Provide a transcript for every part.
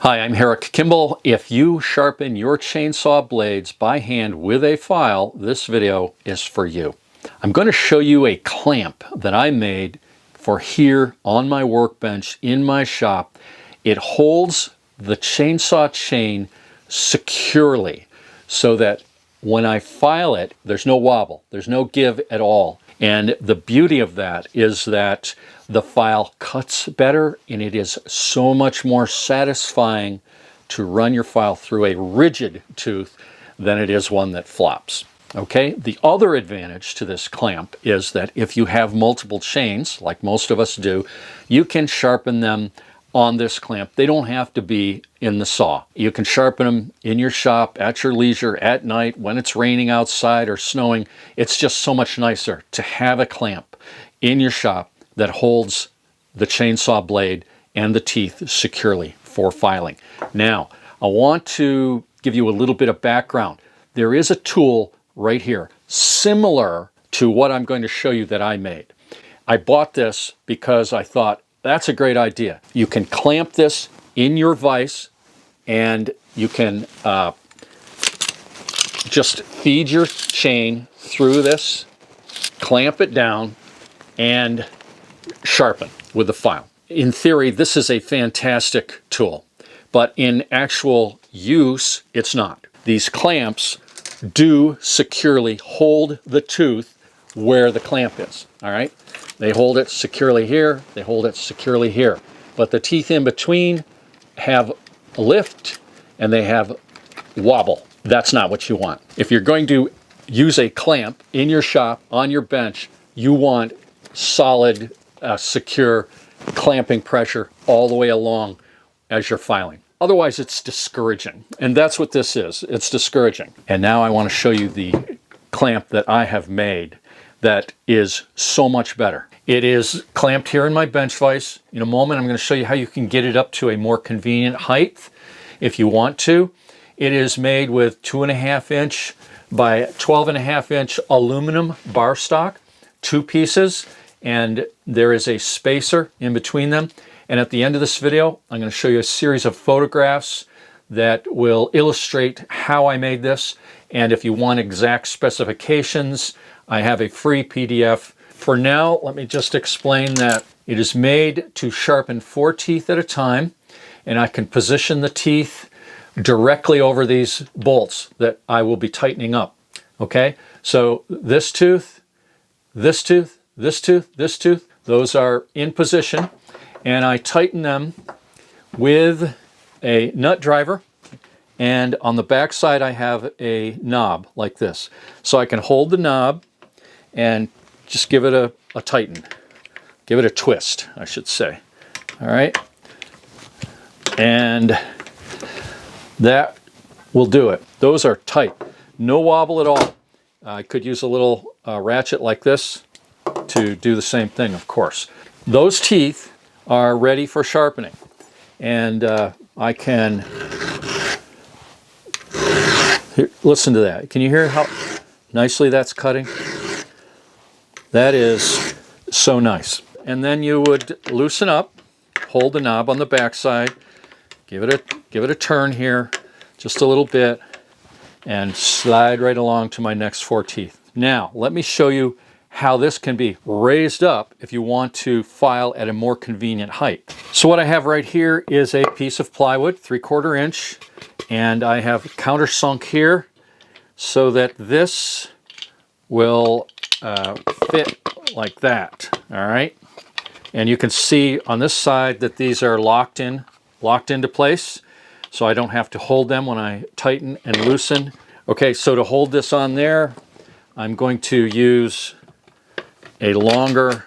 Hi, I'm Herrick Kimball. If you sharpen your chainsaw blades by hand with a file, this video is for you. I'm going to show you a clamp that I made for here on my workbench in my shop. It holds the chainsaw chain securely so that when I file it, there's no wobble, there's no give at all. And the beauty of that is that the file cuts better, and it is so much more satisfying to run your file through a rigid tooth than it is one that flops. Okay, the other advantage to this clamp is that if you have multiple chains, like most of us do, you can sharpen them on this clamp. They don't have to be in the saw. You can sharpen them in your shop at your leisure at night when it's raining outside or snowing. It's just so much nicer to have a clamp in your shop that holds the chainsaw blade and the teeth securely for filing. Now, I want to give you a little bit of background. There is a tool right here similar to what I'm going to show you that I made. I bought this because I thought, that's a great idea. You can clamp this in your vise and you can just feed your chain through this, clamp it down, and sharpen with the file. In theory, this is a fantastic tool, but in actual use, it's not. These clamps do securely hold the tooth where the clamp is, all right? They hold it securely here, they hold it securely here. But the teeth in between have a lift and they have wobble. That's not what you want. If you're going to use a clamp in your shop, on your bench, you want solid, secure clamping pressure all the way along as you're filing. Otherwise, it's discouraging. And that's what this is. It's discouraging. And now I want to show you the clamp that I have made that is so much better. It is clamped here in my bench vise. In a moment, I'm going to show you how you can get it up to a more convenient height if you want to. It is made with 2.5 inch by 12.5 inch aluminum bar stock, 2 pieces, and there is a spacer in between them. And at the end of this video, I'm going to show you a series of photographs that will illustrate how I made this. And if you want exact specifications, I have a free PDF. For now, let me just explain that it is made to sharpen 4 teeth at a time, and I can position the teeth directly over these bolts that I will be tightening up. Okay, so this tooth, this tooth, this tooth, this tooth, those are in position, and I tighten them with a nut driver, and on the back side I have a knob like this. So I can hold the knob and just give it a tighten. Give it a twist, I should say. All right? And that will do it. Those are tight. No wobble at all. I could use a little ratchet like this to do the same thing, of course. Those teeth are ready for sharpening. And I can... Here, listen to that. Can you hear how nicely that's cutting? That is so nice. And then you would loosen up, hold the knob on the back side, give it a turn here, just a little bit, and slide right along to my next 4 teeth. Now, let me show you how this can be raised up if you want to file at a more convenient height. So what I have right here is a piece of plywood, 3/4 inch, and I have countersunk here so that this will fit like that, all right? And you can see on this side that these are locked into place, so I don't have to hold them when I tighten and loosen. Okay, so to hold this on there, I'm going to use a longer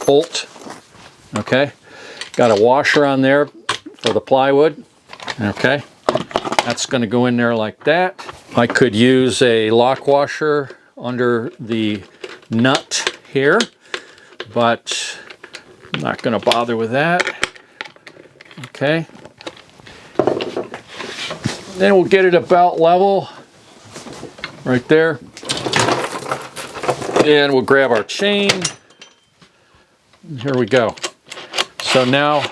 bolt, okay? Got a washer on there for the plywood, okay? That's gonna go in there like that. I could use a lock washer under the nut here, but I'm not going to bother with that. Okay. Then we'll get it about level right there. And we'll grab our chain. Here we go. So now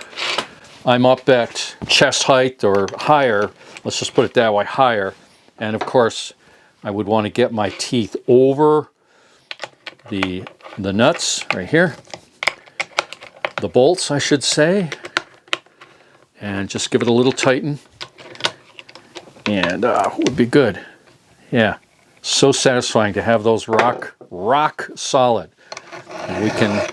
I'm up at chest height or higher. Let's just put it that way, higher. And of course, I would want to get my teeth over the nuts right here. The bolts, I should say. And just give it a little tighten. And would be good. Yeah, so satisfying to have those rock solid. And we can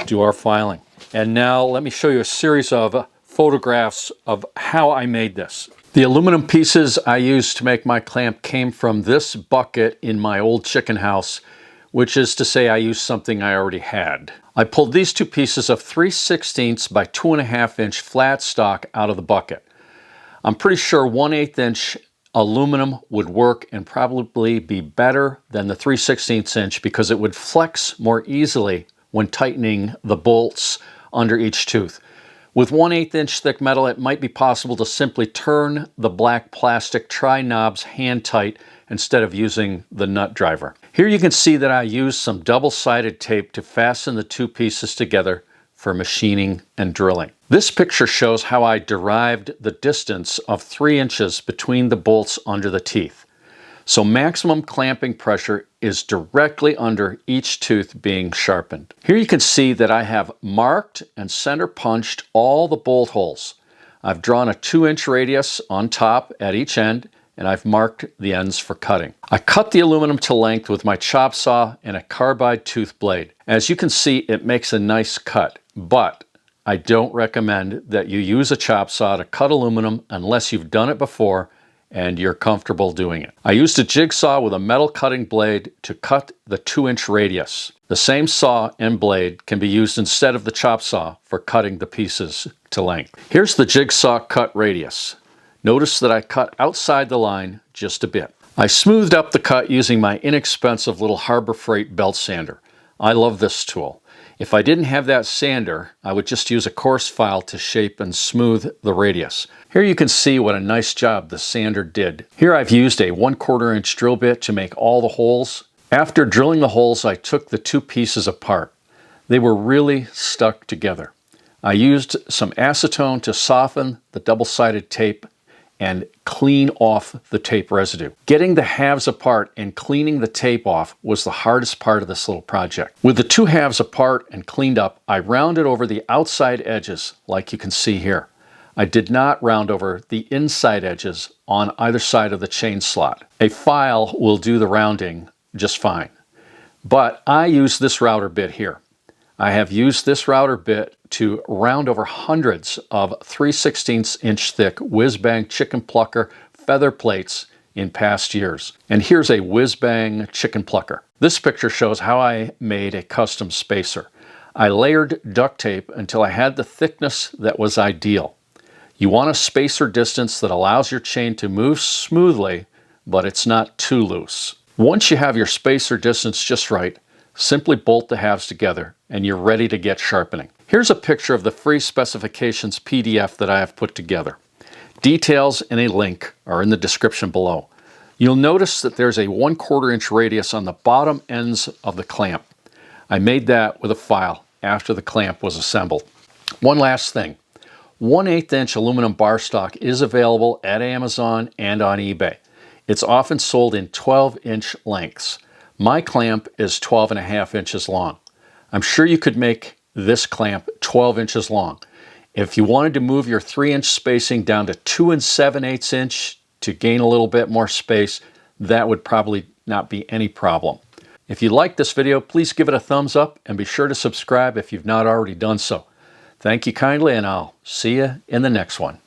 do our filing. And now let me show you a series of photographs of how I made this. The aluminum pieces I used to make my clamp came from this bucket in my old chicken house, which is to say I used something I already had. I pulled these two pieces of 3/16 by 2.5 inch flat stock out of the bucket. I'm pretty sure 1/8 inch aluminum would work and probably be better than the 3/16 inch because it would flex more easily when tightening the bolts under each tooth. With 1/8 inch thick metal, it might be possible to simply turn the black plastic tri-knobs hand tight instead of using the nut driver. Here you can see that I used some double-sided tape to fasten the two pieces together for machining and drilling. This picture shows how I derived the distance of 3 inches between the bolts under the teeth. So maximum clamping pressure is directly under each tooth being sharpened. Here you can see that I have marked and center punched all the bolt holes. I've drawn a 2-inch radius on top at each end, and I've marked the ends for cutting. I cut the aluminum to length with my chop saw and a carbide tooth blade. As you can see, it makes a nice cut, but I don't recommend that you use a chop saw to cut aluminum unless you've done it before and you're comfortable doing it. I used a jigsaw with a metal cutting blade to cut the 2-inch radius. The same saw and blade can be used instead of the chop saw for cutting the pieces to length. Here's the jigsaw cut radius. Notice that I cut outside the line just a bit. I smoothed up the cut using my inexpensive little Harbor Freight belt sander. I love this tool. If I didn't have that sander, I would just use a coarse file to shape and smooth the radius. Here you can see what a nice job the sander did. Here I've used a 1/4 inch drill bit to make all the holes. After drilling the holes, I took the two pieces apart. They were really stuck together. I used some acetone to soften the double-sided tape and clean off the tape residue. Getting the halves apart and cleaning the tape off was the hardest part of this little project. With the two halves apart and cleaned up, I rounded over the outside edges like you can see here. I did not round over the inside edges on either side of the chain slot. A file will do the rounding just fine. But I use this router bit here. I have used this router bit to round over hundreds of 3/16 inch thick whiz-bang chicken plucker feather plates in past years. And here's a whiz-bang chicken plucker. This picture shows how I made a custom spacer. I layered duct tape until I had the thickness that was ideal. You want a spacer distance that allows your chain to move smoothly, but it's not too loose. Once you have your spacer distance just right, simply bolt the halves together and you're ready to get sharpening. Here's a picture of the free specifications PDF that I have put together. Details and a link are in the description below. You'll notice that there's a 1/4 inch radius on the bottom ends of the clamp. I made that with a file after the clamp was assembled. One last thing. 1/8 inch aluminum bar stock is available at Amazon and on eBay. It's often sold in 12-inch lengths. My clamp is 12.5 inches long. I'm sure you could make this clamp 12 inches long. If you wanted to move your 3-inch spacing down to 2 7/8 inch to gain a little bit more space, that would probably not be any problem. If you liked this video, please give it a thumbs up and be sure to subscribe if you've not already done so. Thank you kindly, and I'll see you in the next one.